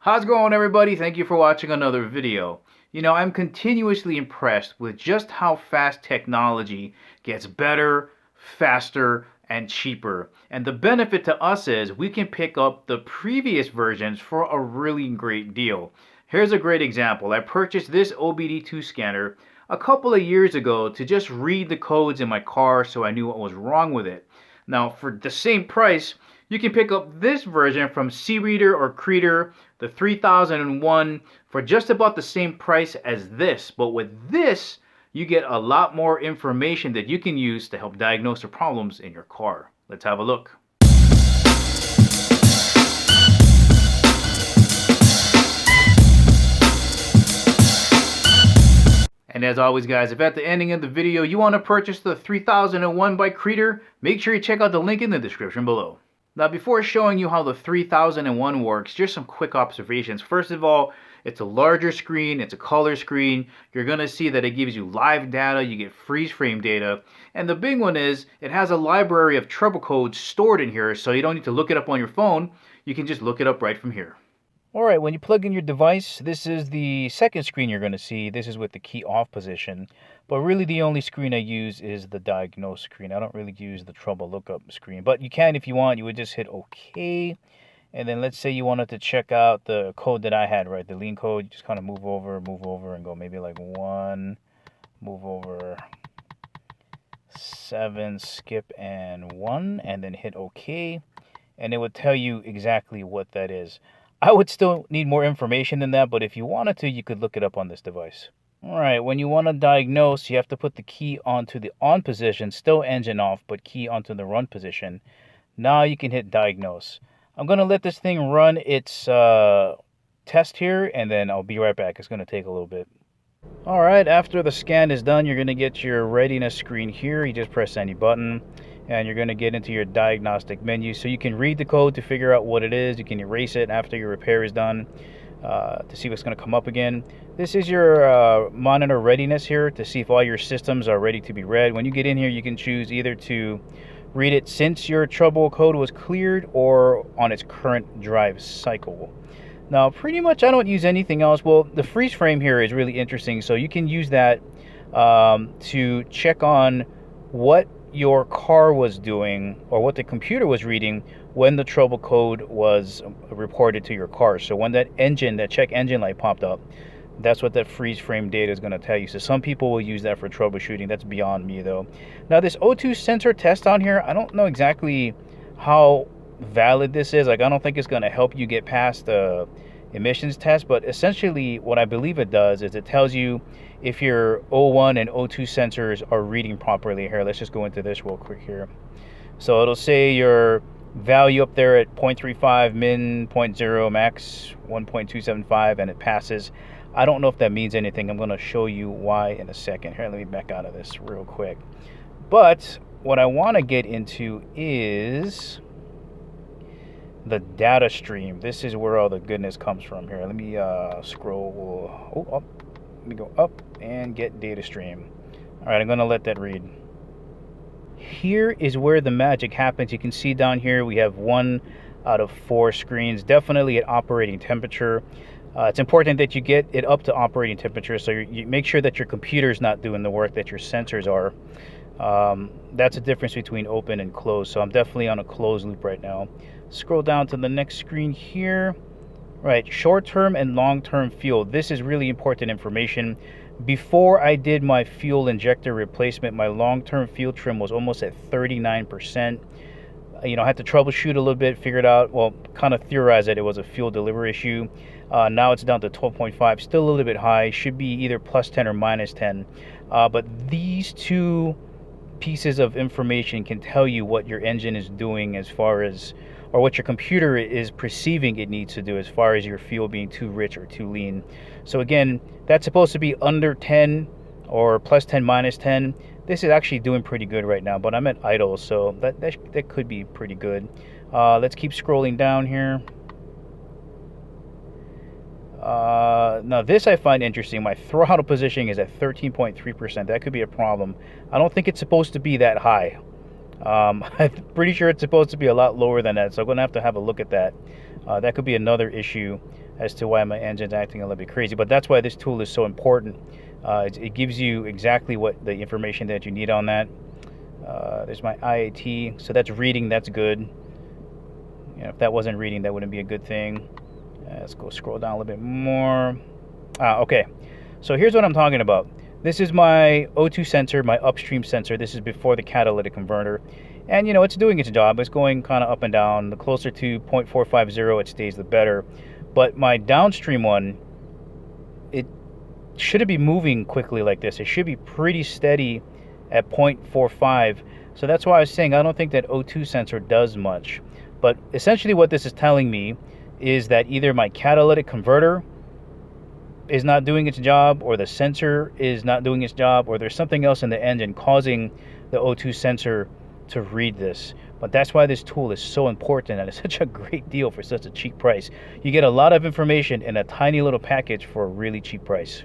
How's it going, everybody? Thank you for watching another video. I'm continuously impressed with just how fast technology gets better, faster, and cheaper. And the benefit to us is we can pick up the previous versions for a really great deal. Here's a great example. I purchased this OB2 scanner a couple of years ago to just read the codes in my car so I knew what was wrong with it. Now, for the same price, you can pick up this version from Creader or Creader, the 3001, for just about the same price as this. But with this, you get a lot more information that you can use to help diagnose the problems in your car. Let's have a look. And as always, guys, if at the ending of the video you want to purchase the 3001 by Creader, make sure you check out the link in the description below. Now, before showing you how the 3001 works, just some quick observations. First of all, it's a larger screen, it's a color screen. You're going to see that it gives you live data, you get freeze frame data. And the big one is it has a library of trouble codes stored in here, so you don't need to look it up on your phone. You can just look it up right from here. Alright, when you plug in your device, this is the second screen you're going to see. This is with the key off position. But really the only screen I use is the diagnose screen. I don't really use the trouble lookup screen. But you can, if you want, you would just hit OK. And then let's say you wanted to check out the code that I had, right? The lean code. You just kind of move over, and go maybe like 1, move over 7, skip, and 1. And then hit OK. And it would tell you exactly what that is. I would still need more information than that, but if you wanted to, you could look it up on this device. Alright, when you want to diagnose, you have to put the key onto the on position, still engine off, but key onto the run position. Now you can hit diagnose. I'm going to let this thing run its test here, and then I'll be right back. It's going to take a little bit. Alright, after the scan is done, you're going to get your readiness screen here. You just press any button, and you're going to get into your diagnostic menu. So you can read the code to figure out what it is. You can erase it after your repair is done to see what's going to come up again. This is your monitor readiness here to see if all your systems are ready to be read. When you get in here, you can choose either to read it since your trouble code was cleared or on its current drive cycle. Now, pretty much I don't use anything else. Well, the freeze frame here is really interesting. So you can use that to check on what your car was doing or what the computer was reading when the trouble code was reported to your car. So when that check engine light popped up, that's what that freeze frame data is going to tell you. So some people will use that for troubleshooting. That's beyond me, though. Now, this O2 sensor test on here, I don't know exactly how valid this is. Like, I don't think it's going to help you get past the emissions test, but essentially what I believe it does is it tells you if your O1 and O2 sensors are reading properly. Here, let's just go into this real quick here. So it'll say your value up there at 0.35, min 0.0, max 1.275, and it passes. I don't know if that means anything. I'm going to show you why in a second. Here, let me back out of this real quick. But what I want to get into is the data stream. This is where all the goodness comes from. Here, let me scroll up. Let me go up and get data stream. All right, I'm going to let that read. Here is where the magic happens. You can see down here we have 1 out of 4 screens, definitely at operating temperature. It's important that you get it up to operating temperature, so you make sure that your computer is not doing the work that your sensors are. That's a difference between open and closed, so I'm definitely on a closed loop right now. Scroll down to the next screen here. Right, short-term and long-term fuel. This is really important information. Before I did my fuel injector replacement, my long-term fuel trim was almost at 39%. I had to troubleshoot a little bit, figured out, well, kind of theorized that it was a fuel delivery issue. Now it's down to 12.5, still a little bit high, should be either plus 10 or minus 10. But these two pieces of information can tell you what your engine is doing as far as, or what your computer is perceiving it needs to do as far as your fuel being too rich or too lean. So again, that's supposed to be under 10 or plus 10, minus 10. This is actually doing pretty good right now, but I'm at idle, so that could be pretty good. Let's keep scrolling down here. Now this I find interesting. My throttle positioning is at 13.3%. That could be a problem. I don't think it's supposed to be that high. I'm pretty sure it's supposed to be a lot lower than that, so I'm going to have a look at that. That could be another issue. as to why my engine's acting a little bit crazy. But that's why this tool is so important. It gives you exactly what the information that you need on that. There's my IAT, so that's reading, that's good. You know, if that wasn't reading, that wouldn't be a good thing. Let's go scroll down a little bit more. Okay, so here's what I'm talking about. This is my O2 sensor, my upstream sensor. This is before the catalytic converter. And you know, it's doing its job. It's going kind of up and down. The closer to 0.450 it stays, the better. But my downstream one, it shouldn't be moving quickly like this. It should be pretty steady at 0.45. So that's why I was saying I don't think that O2 sensor does much. But essentially what this is telling me is that either my catalytic converter is not doing its job, or the sensor is not doing its job, or there's something else in the engine causing the O2 sensor to read this. But that's why this tool is so important, and it's such a great deal for such a cheap price. You get a lot of information in a tiny little package for a really cheap price.